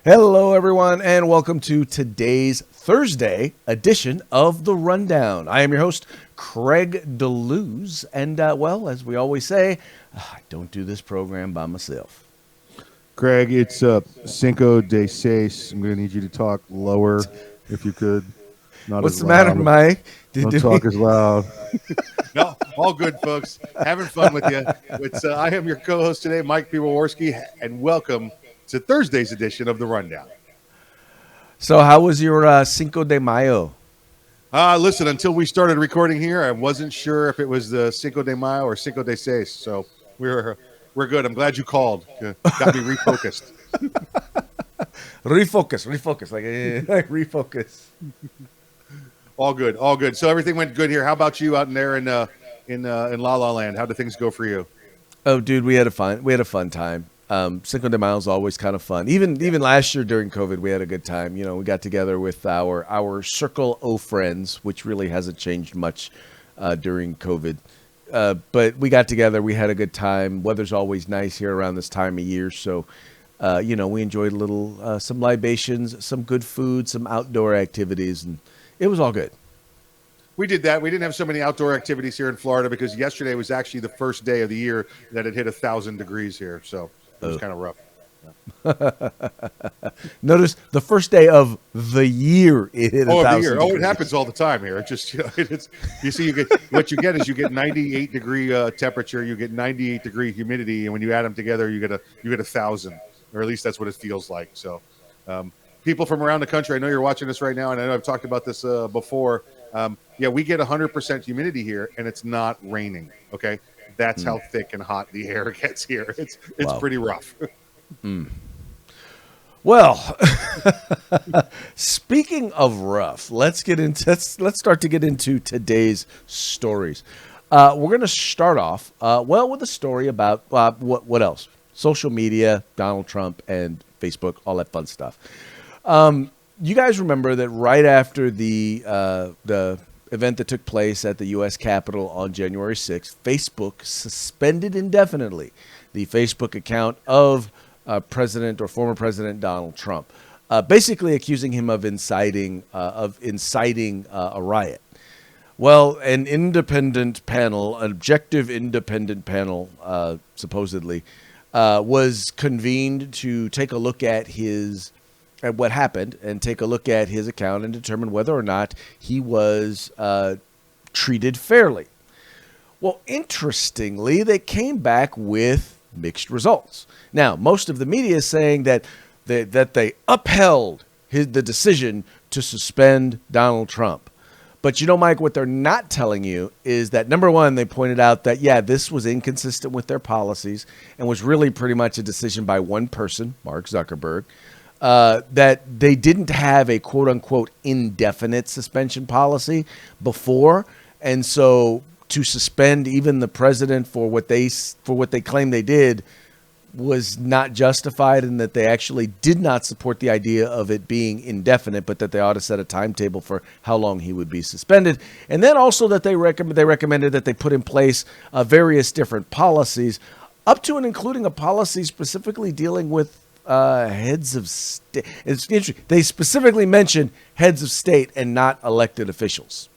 Hello, everyone, and welcome to today's Thursday edition of The Rundown. I am your host, Craig DeLuz, and, as we always say, I don't do this program by myself. Greg, it's Cinco de Seis. I'm going to need you to talk lower if you could. Not What's as the matter, loud. Mike? Don't talk as loud. No, all good, folks. Having fun with you. I am your co-host today, Mike Piwowarski, and welcome to Thursday's edition of The Rundown. So how was your Cinco de Mayo? Listen, until we started recording here, I wasn't sure if it was the Cinco de Mayo or Cinco de Seis, so we're good. I'm glad you called. Got me refocused. Refocus, like refocus. All good. So everything went good here. How about you out in there in La La Land? How did things go for you? Oh, dude, we had a fun time. Cinco de Mayo is always kind of fun. Even last year during COVID, we had a good time. You know, we got together with our circle of friends, which really hasn't changed much during COVID. But we got together, we had a good time. Weather's always nice here around this time of year, so we enjoyed a little some libations, some good food, some outdoor activities, and it was all good. We did that. We didn't have so many outdoor activities here in Florida because yesterday was actually the first day of the year that it hit 1,000 degrees here. So it was kind of rough. Notice the first day of the year it hit 1,000 year. degrees. It happens all the time here. It just, you get what you get is you get 98 degree temperature, you get 98 degree humidity, and when you add them together, you get 1,000, or at least that's what it feels like. So, people from around the country, I know you're watching this right now, and I know I've talked about this before. We get 100% humidity here, and it's not raining. Okay, that's how thick and hot the air gets here. It's Wow. pretty rough. Well, speaking of rough, let's start to get into today's stories. We're going to start off with a story about what else? Social media, Donald Trump, and Facebook, all that fun stuff. You guys remember that right after the event that took place at the U.S. Capitol on January 6th, Facebook suspended indefinitely the Facebook account of President or former President Donald Trump, basically accusing him of inciting a riot. Well, an objective independent panel, supposedly, was convened to take a look at what happened and take a look at his account and determine whether or not he was treated fairly. Well, interestingly, they came back with mixed results. Now, most of the media is saying that they upheld the decision to suspend Donald Trump. But Mike, what they're not telling you is that, number one, they pointed out that, this was inconsistent with their policies and was really pretty much a decision by one person, Mark Zuckerberg, that they didn't have a quote-unquote indefinite suspension policy before. And so to suspend even the president for what they claim they did was not justified, and that they actually did not support the idea of it being indefinite, but that they ought to set a timetable for how long he would be suspended. And then also that they recommended that they put in place various different policies, up to and including a policy specifically dealing with heads of state. It's interesting. They specifically mentioned heads of state and not elected officials.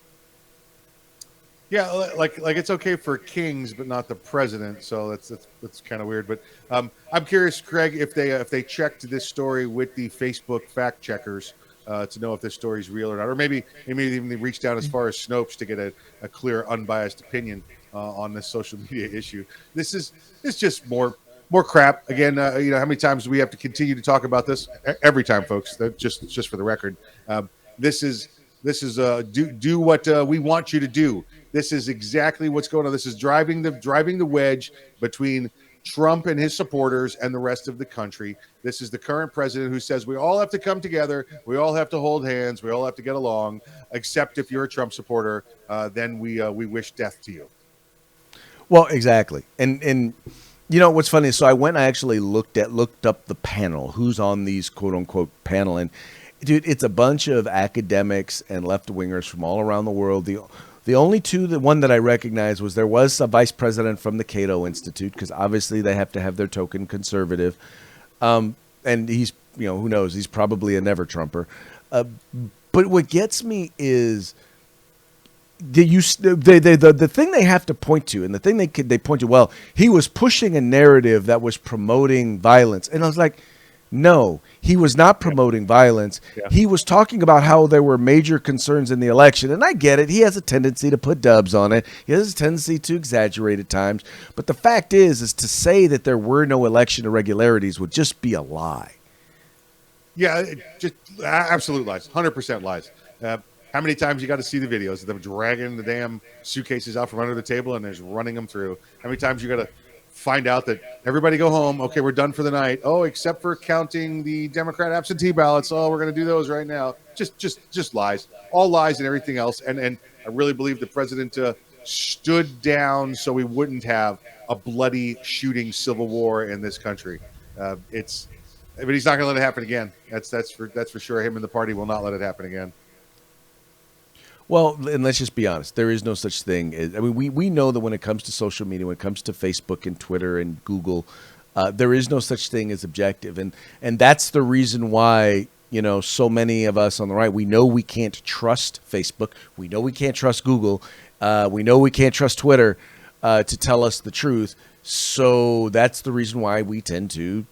Yeah, like it's okay for kings, but not the president. So that's kind of weird. But I'm curious, Craig, if they checked this story with the Facebook fact checkers to know if this story is real or not, or maybe even they reached down as far as Snopes to get a clear, unbiased opinion on this social media issue. It's just more crap. Again, how many times do we have to continue to talk about this? Every time, folks. That just for the record. This is do what we want you to do. This is exactly what's going on. This is driving the wedge between Trump and his supporters and the rest of the country. This is the current president who says we all have to come together, we all have to hold hands, we all have to get along, except if you're a Trump supporter, then we wish death to you. Well, exactly. And what's funny is, so I actually looked up the panel, who's on these quote unquote panel, and dude, it's a bunch of academics and left-wingers from all around the world. The only the one that I recognized there was a vice president from the Cato Institute, because obviously they have to have their token conservative. and he's, who knows? He's probably a never Trumper. But what gets me is the thing they have to point to, and the thing they point to. Well, he was pushing a narrative that was promoting violence, and I was like, no, he was not promoting violence. Yeah. He was talking about how there were major concerns in the election, and I get it. He has a tendency to put dubs on it. He has a tendency to exaggerate at times. But the fact is to say that there were no election irregularities would just be a lie. Yeah, just absolute lies, 100% lies. How many times you got to see the videos of them dragging the damn suitcases out from under the table and just running them through? How many times you got to find out that everybody go home, okay, we're done for the night. Oh, except for counting the Democrat absentee ballots. Oh, we're going to do those right now. Just lies, all lies and everything else. And I really believe the president stood down so we wouldn't have a bloody shooting civil war in this country. But he's not going to let it happen again. That's for sure. Him and the party will not let it happen again. Well, and let's just be honest. There is no such thing. We know that when it comes to social media, when it comes to Facebook and Twitter and Google, there is no such thing as objective. And that's the reason why, so many of us on the right, we know we can't trust Facebook. We know we can't trust Google. We know we can't trust Twitter to tell us the truth. So that's the reason why we tend to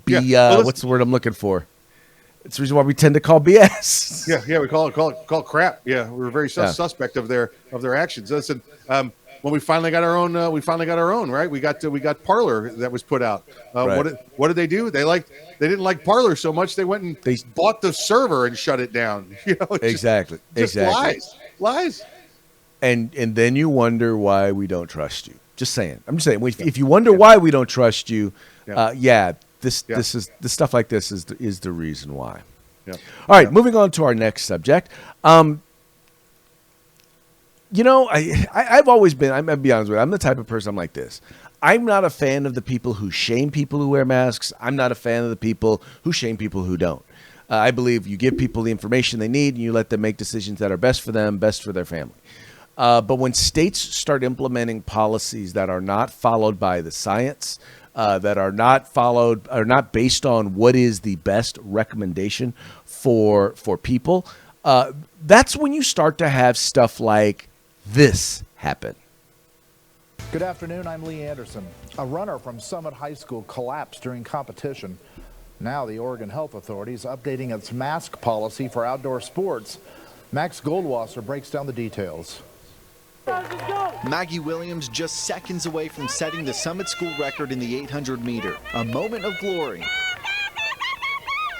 be, what's the word I'm looking for? It's the reason why we tend to call BS. Yeah, we call it crap. Yeah, we're very suspect of their actions. Listen, when we finally got our own, right? We got Parler that was put out. Right. What did they do? They didn't like Parler so much they went and they bought the server and shut it down. Exactly. Lies. And then you wonder why we don't trust you. Just saying. I'm just saying. If you wonder why we don't trust you, This stuff like this is the reason why. Yeah. All right, moving on to our next subject. I've always been. I'm gonna be honest with you. I'm the type of person. I'm like this. I'm not a fan of the people who shame people who wear masks. I'm not a fan of the people who shame people who don't. I believe you give people the information they need and you let them make decisions that are best for them, best for their family. But when states start implementing policies that are not followed by the science, that are not based on what is the best recommendation for people, that's when you start to have stuff like this happen. Good afternoon, I'm Lee Anderson. A runner from Summit High School collapsed during competition. Now the Oregon Health Authority is updating its mask policy for outdoor sports. Max Goldwasser breaks down the details. Maggie Williams just seconds away from setting the Summit School record in the 800 meter. A moment of glory,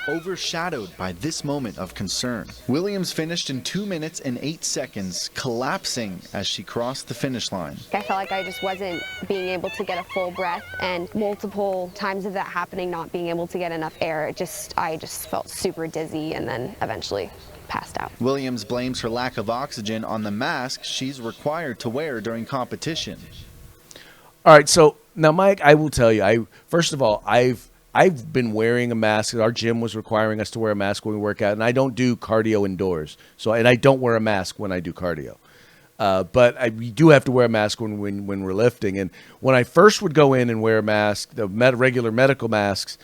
overshadowed by this moment of concern. Williams finished in 2 minutes and 8 seconds, collapsing as she crossed the finish line. I felt like I just wasn't being able to get a full breath, and multiple times of that happening, not being able to get enough air, I just felt super dizzy and then eventually passed out. Williams blames her lack of oxygen on the mask she's required to wear during competition. All right, so now, Mike, I will tell you, first of all, I've been wearing a mask. Our gym was requiring us to wear a mask when we work out, and I don't do cardio indoors. And I don't wear a mask when I do cardio. But we do have to wear a mask when we're lifting. And when I first would go in and wear a mask, the regular medical masks,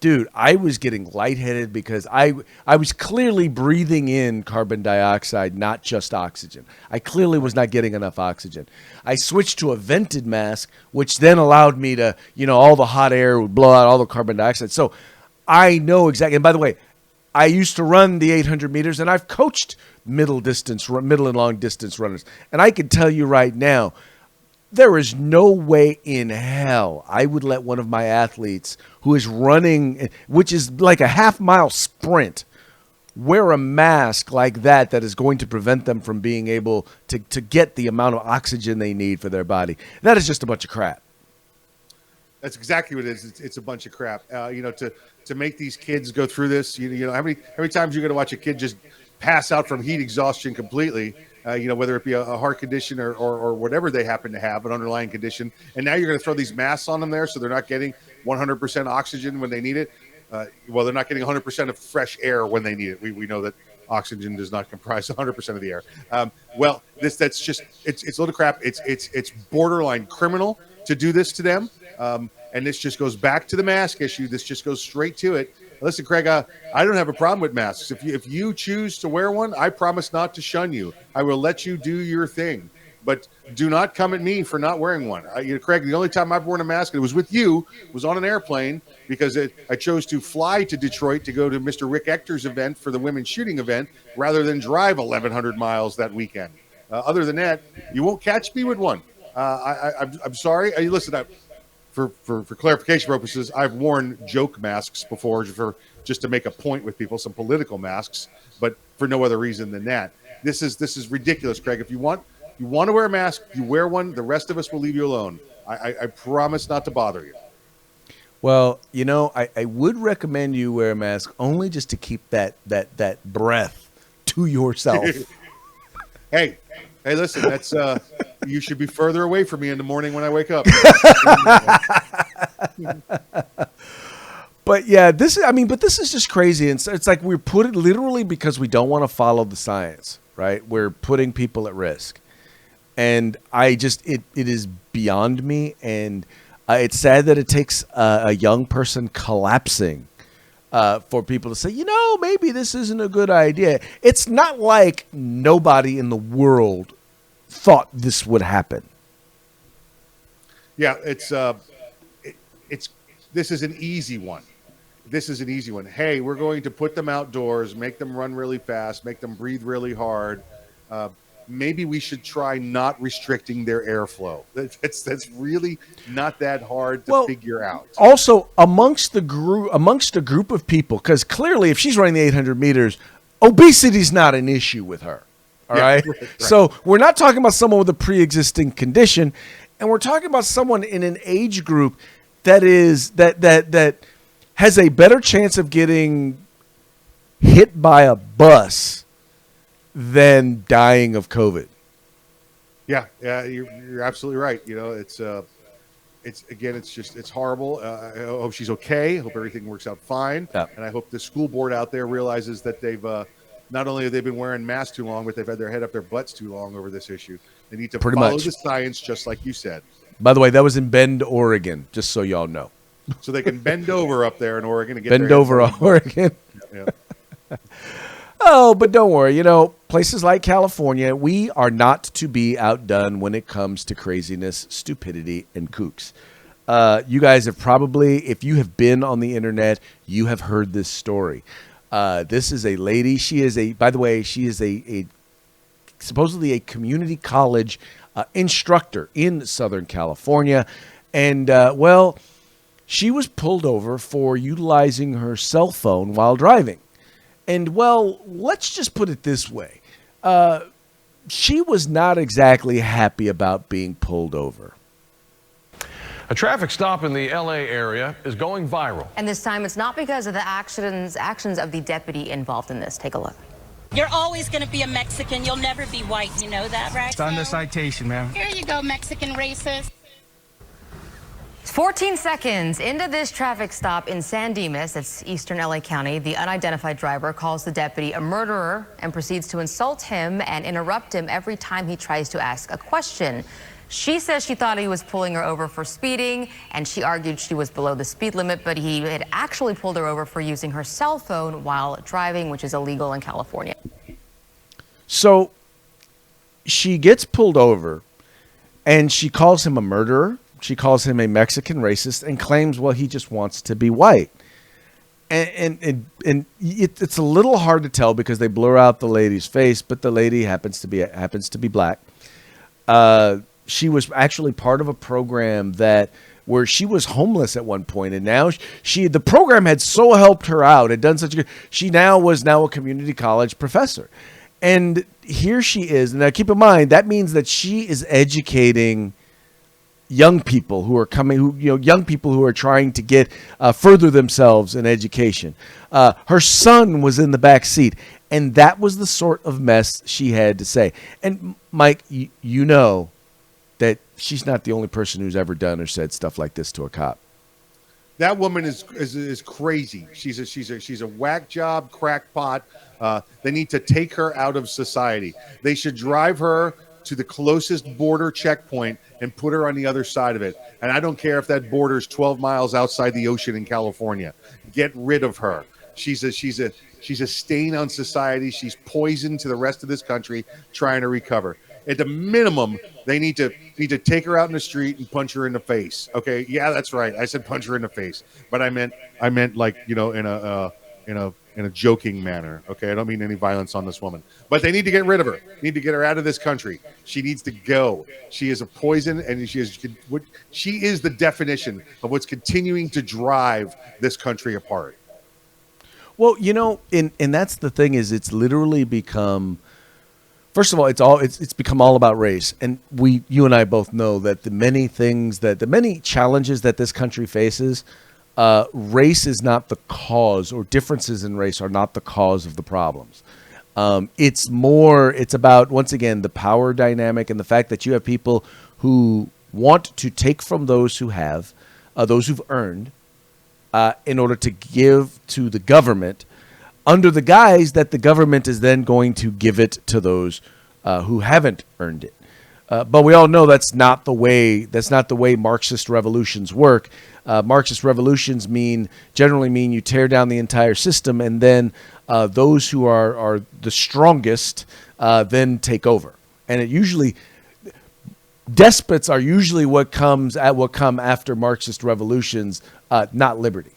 dude, I was getting lightheaded because I was clearly breathing in carbon dioxide, not just oxygen. I clearly was not getting enough oxygen. I switched to a vented mask, which then allowed me to, all the hot air would blow out all the carbon dioxide. So I know exactly. And by the way, I used to run the 800 meters, and I've coached middle and long distance runners. And I can tell you right now, there is no way in hell I would let one of my athletes who is running, which is like a half-mile sprint, wear a mask like that is going to prevent them from being able to get the amount of oxygen they need for their body. That is just a bunch of crap. That's exactly what it is. It's a bunch of crap. To make these kids go through this, how many times you're going to watch a kid just pass out from heat exhaustion completely? Whether it be a heart condition or whatever they happen to have, an underlying condition. And now you're going to throw these masks on them there so they're not getting 100% oxygen when they need it. They're not getting 100% of fresh air when they need it. We know that oxygen does not comprise 100% of the air. It's a little crap. It's borderline criminal to do this to them. and this just goes back to the mask issue. This just goes straight to it. Listen, Craig, I don't have a problem with masks. If you choose to wear one, I promise not to shun you. I will let you do your thing. But do not come at me for not wearing one. Craig, the only time I've worn a mask, and it was with you, was on an airplane because I chose to fly to Detroit to go to Mr. Rick Ector's event for the women's shooting event rather than drive 1,100 miles that weekend. Other than that, you won't catch me with one. I'm sorry. Listen, for clarification purposes, I've worn joke masks before just to make a point with people, some political masks, but for no other reason than that. This is ridiculous, Craig. If you want to wear a mask, you wear one. The rest of us will leave you alone. I promise not to bother you. Well, I would recommend you wear a mask only just to keep that breath to yourself. Hey, listen, that's you should be further away from me in the morning when I wake up. But yeah, this is just crazy. And it's like we put it literally because we don't want to follow the science, right? We're putting people at risk. And it is beyond me. And it's sad that it takes a young person collapsing for people to say, maybe this isn't a good idea. It's not like nobody in the world thought this would happen. Yeah, this is an easy one. This is an easy one. Hey, we're going to put them outdoors, make them run really fast, make them breathe really hard. Maybe we should try not restricting their airflow. That's really not that hard to figure out. Also, amongst a group of people, because clearly if she's running the 800 meters, obesity's not an issue with her. All right? Right. So we're not talking about someone with a pre-existing condition, and we're talking about someone in an age group that has a better chance of getting hit by a bus than dying of COVID. Yeah, you're absolutely right. It's horrible. I hope she's okay. I hope everything works out fine. Yeah. And I hope the school board out there realizes that they've not only have they been wearing masks too long, but they've had their head up their butts too long over this issue. They need to follow the science, just like you said. By the way, that was in Bend, Oregon, just so y'all know. So they can bend over up there in Oregon and get bend over Oregon. Yeah. Oh, but don't worry. Places like California, we are not to be outdone when it comes to craziness, stupidity, and kooks. You guys have probably, if you have been on the internet, you have heard this story. This is a lady. She is a supposedly a community college instructor in Southern California. And, she was pulled over for utilizing her cell phone while driving. And, let's just put it this way. She was not exactly happy about being pulled over. A traffic stop in the L.A. area is going viral. And this time it's not because of the actions of the deputy involved in this. Take a look. You're always going to be a Mexican. You'll never be white. You know that, right? It's on the citation, ma'am. Here you go, Mexican racist. 14 seconds into this traffic stop in San Dimas, that's eastern LA County, the unidentified driver calls the deputy a murderer and proceeds to insult him and interrupt him every time he tries to ask a question. She says she thought he was pulling her over for speeding, and she argued she was below the speed limit, but he had actually pulled her over for using her cell phone while driving, which is illegal in California. So she gets pulled over, and she calls him a murderer. She calls him a Mexican racist and claims, he just wants to be white. And it's a little hard to tell because they blur out the lady's face, but the lady happens to be black. She was actually part of a program where she was homeless at one point, and now the program had so helped her out. It done such a good. She was a community college professor, and here she is. Now, keep in mind that means that she is educating young people who are young people who are trying to get further themselves in education. Her son was in the back seat, and that was the sort of mess she had to say. And Mike, you know that she's not the only person who's ever done or said stuff like this to a cop. That woman is crazy. She's a whack job crackpot. They need to take her out of society. They should drive her to the closest border checkpoint and put her on the other side of it. And I don't care if that border is 12 miles outside the ocean in California. Get rid of her. She's a stain on society. She's poison to the rest of this country trying to recover. At the minimum, they need to take her out in the street and punch her in the face. Okay, yeah, that's right. I said punch her in the face, but I meant like, you know, in a joking manner. Okay, I don't mean any violence on this woman, but they need to get rid of her. Need to get her out of this country. She needs to go. She is a poison, and she is the definition of what's continuing to drive this country apart. Well, you know, and that's the thing is it's literally become, first of all, it's become all about race. And you and I both know that the many challenges that this country faces, race is not the cause, or differences in race are not the cause of the problems. It's about, once again, the power dynamic and the fact that you have people who want to take from those who have, those who've earned, in order to give to the government, under the guise that the government is then going to give it to those who haven't earned it. But we all know that's not the way Marxist revolutions work. Marxist revolutions generally mean you tear down the entire system, and then those who are the strongest then take over. And it usually, despots are usually what come after Marxist revolutions, not liberty.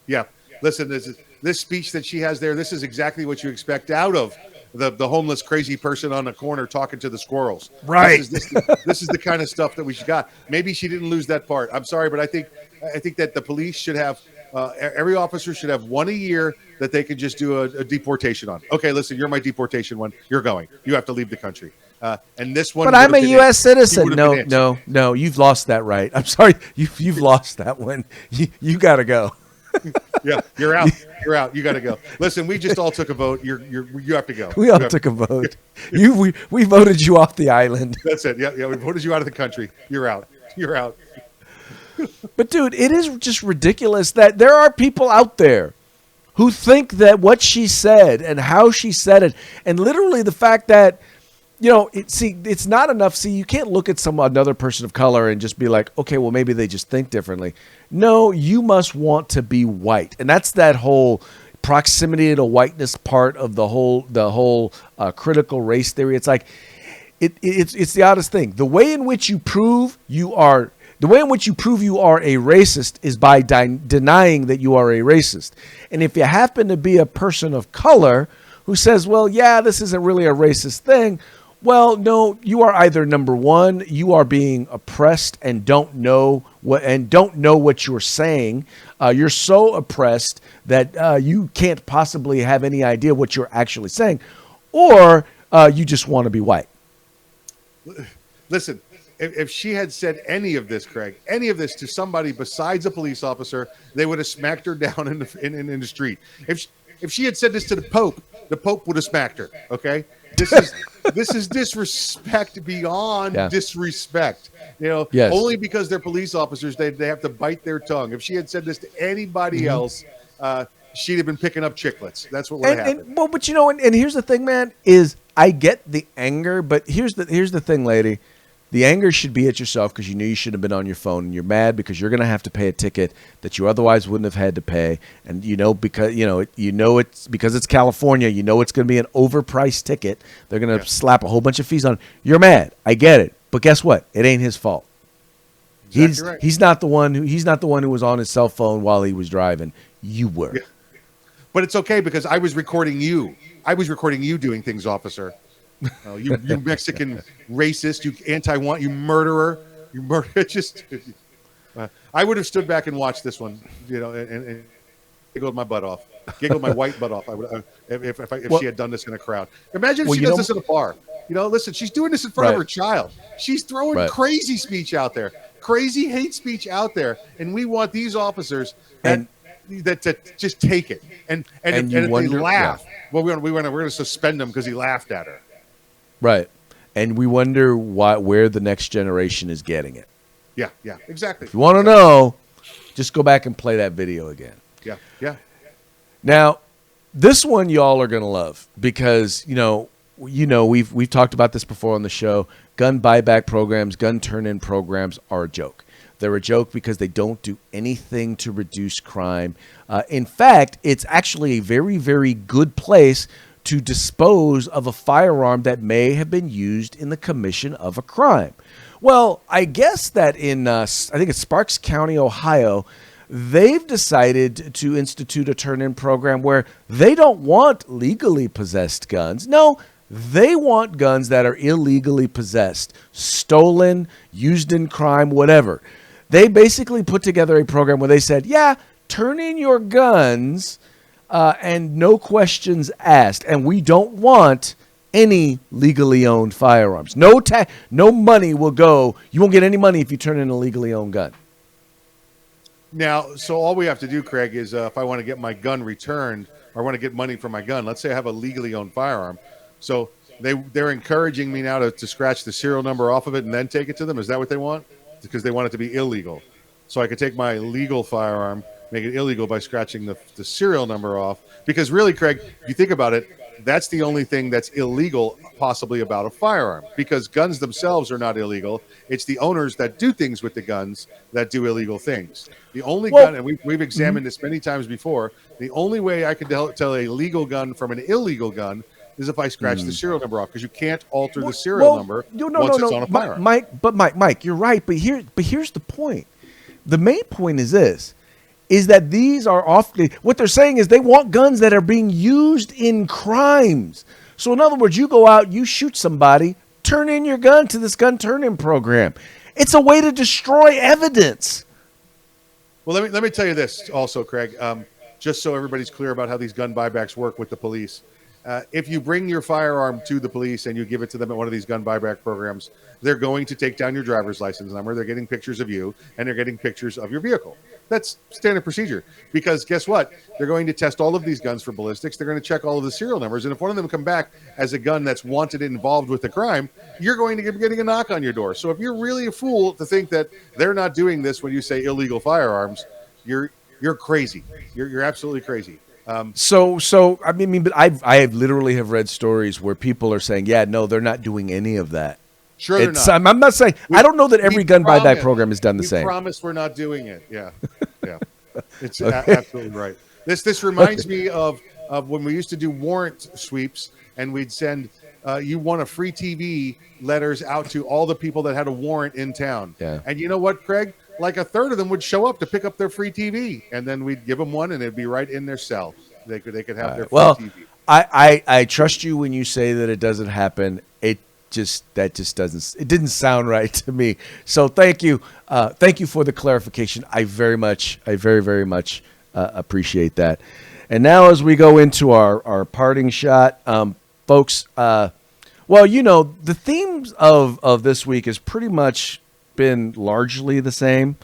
Yeah. Listen, this speech that she has there, this is exactly what you expect out of the homeless crazy person on the corner talking to the squirrels. Right. This is the kind of stuff that we got. Maybe she didn't lose that part. I'm sorry, but I think that the police should have, every officer should have one a year that they can just do a deportation on. Okay, listen, you're my deportation one. You're going. You have to leave the country. And this one. But I'm a U.S. citizen. No, you've lost that right. I'm sorry, you've lost that one. You got to go. Yeah, you're out. You're out. You got to go. Listen, we just all took a vote. You have to go. We all took a vote. We voted you off the island. That's it. Yeah. We voted you out of the country. You're out. You're out. But dude, it is just ridiculous that there are people out there who think that what she said and how she said it, and literally the fact that, you know, it's not enough. See, you can't look at another person of color and just be like, okay, well, maybe they just think differently. No, you must want to be white. And that's that whole proximity to whiteness part of the whole critical race theory. It's like, it's the oddest thing. The way in which you prove you are a racist is by denying that you are a racist. And if you happen to be a person of color who says, well, yeah, this isn't really a racist thing, well, no, you are either, number one, you are being oppressed and don't know what you're saying. You're so oppressed that you can't possibly have any idea what you're actually saying, or you just want to be white. Listen, if she had said any of this, Craig, any of this to somebody besides a police officer, they would have smacked her down in the street. If she had said this to the Pope would have smacked her. Okay. This is disrespect beyond disrespect. You know, only because they're police officers, they have to bite their tongue. If she had said this to anybody else, she'd have been picking up chiclets. That's what would have happened. Well, but you know, and here's the thing, man, is I get the anger, but here's the thing, lady. The anger should be at yourself because you knew you shouldn't have been on your phone, and you're mad because you're going to have to pay a ticket that you otherwise wouldn't have had to pay, and it's because it's California, you know it's going to be an overpriced ticket. They're going to slap a whole bunch of fees on. You're mad. I get it, but guess what? It ain't his fault. Exactly right. He's not the one who was on his cell phone while he was driving. You were. Yeah. But it's okay because I was recording you. I was recording you doing things, officer. You Mexican racist, you murderer, I would have stood back and watched this one, you know, and giggled my butt off, giggled my white butt off. I would if she had done this in a crowd. Imagine if she does this in a bar. You know, listen, she's doing this in front of her child. She's throwing crazy speech out there, crazy hate speech out there, and we want these officers that to just take it and if they laugh. Well, we're going to suspend him because he laughed at her. Right. And we wonder where the next generation is getting it. Yeah, exactly. If you want to know, just go back and play that video again. Yeah. Now, this one y'all are going to love because, you know, we've talked about this before on the show. Gun buyback programs, gun turn-in programs are a joke. They're a joke because they don't do anything to reduce crime. In fact, it's actually a very, very good place to dispose of a firearm that may have been used in the commission of a crime. Well, I guess that in, I think it's Sparks County, Ohio, they've decided to institute a turn-in program where they don't want legally possessed guns. No, they want guns that are illegally possessed, stolen, used in crime, whatever. They basically put together a program where they said, yeah, turn in your guns and no questions asked. And we don't want any legally owned firearms. No money will go. You won't get any money if you turn in a legally owned gun. Now, so all we have to do, Craig, is if I want to get my gun returned or I want to get money for my gun, let's say I have a legally owned firearm. So they're encouraging me now to scratch the serial number off of it and then take it to them. Is that what they want? Because they want it to be illegal. So I could take my legal firearm, make it illegal by scratching the serial number off. Because really, Craig, if you think about it, that's the only thing that's illegal possibly about a firearm, because guns themselves are not illegal. It's the owners that do things with the guns that do illegal things. The only gun, and we've examined this many times before, the only way I can tell a legal gun from an illegal gun is if I scratch the serial number off, because you can't alter the serial number once it's on a firearm. Mike, you're right, but here's the point. The main point is this. Is that these are often, what they're saying is they want guns that are being used in crimes. So in other words, you go out, you shoot somebody, turn in your gun to this gun turn-in program. It's a way to destroy evidence. Well, let me tell you this also, Craig, just so everybody's clear about how these gun buybacks work with the police. If you bring your firearm to the police and you give it to them at one of these gun buyback programs, they're going to take down your driver's license number. They're getting pictures of you, and they're getting pictures of your vehicle. That's standard procedure, because guess what? They're going to test all of these guns for ballistics. They're going to check all of the serial numbers. And if one of them come back as a gun that's wanted and involved with the crime, you're going to be getting a knock on your door. So if you're really a fool to think that they're not doing this when you say illegal firearms, you're crazy. You're absolutely crazy. So I mean, but I literally have read stories where people are saying, yeah, no, they're not doing any of that. Sure, they're not. I'm not saying, I don't know that every gun buyback program is done the same. We promise we're not doing it. Yeah. Yeah. It's absolutely right. This reminds me of when we used to do warrant sweeps, and we'd send you won a free TV letters out to all the people that had a warrant in town. Yeah. And you know what, Craig? Like a third of them would show up to pick up their free TV, and then we'd give them one, and it'd be right in their cell. They could have their free TV. I trust you when you say that it doesn't happen. It didn't sound right to me. So thank you for the clarification. I very very much appreciate that. And now as we go into our parting shot, folks, well, you know, the themes of this week has pretty much been largely the same.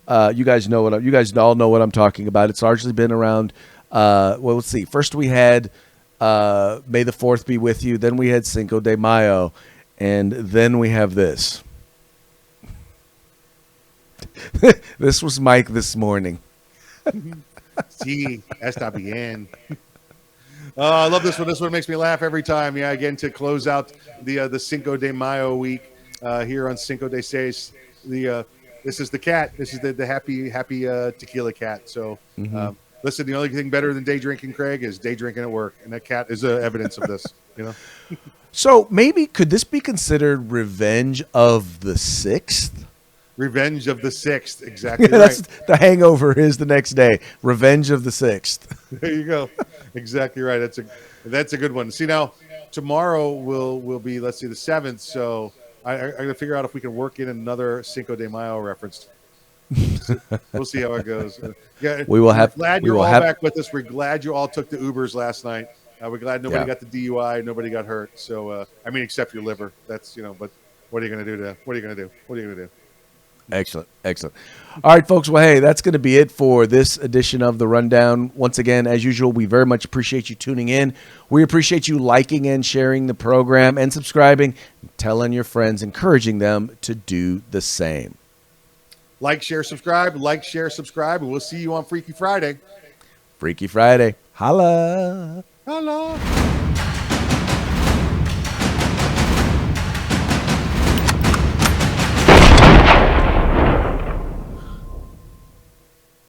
You guys all know what I'm talking about. It's largely been around, well, let's see. First we had May the 4th be with you. Then we had Cinco de Mayo. And then we have this. This was Mike this morning. Sí, está bien. I love this one. This one makes me laugh every time. Yeah, again, to close out the Cinco de Mayo week here on Cinco de Seis. This is the cat. This is the happy tequila cat. So listen, the only thing better than day drinking, Craig, is day drinking at work, and that cat is evidence of this. You know. So maybe could this be considered Revenge of the 6th? Revenge of the 6th, exactly. That's the hangover is the next day. Revenge of the 6th. There you go. Exactly right. That's a good one. See, now tomorrow will be, let's see, the 7th. So I got to figure out if we can work in another Cinco de Mayo reference. We'll see how it goes. Yeah, we're glad you're all back with us. We're glad you all took the Ubers last night. We're glad nobody got the DUI, nobody got hurt. So, I mean, except your liver. That's, but what are you going to do? What are you going to do? Excellent. All right, folks. Well, hey, that's going to be it for this edition of The Rundown. Once again, as usual, we very much appreciate you tuning in. We appreciate you liking and sharing the program and subscribing, telling your friends, encouraging them to do the same. Like, share, subscribe, and we'll see you on Freaky Friday. Freaky Friday. Holla. Hello.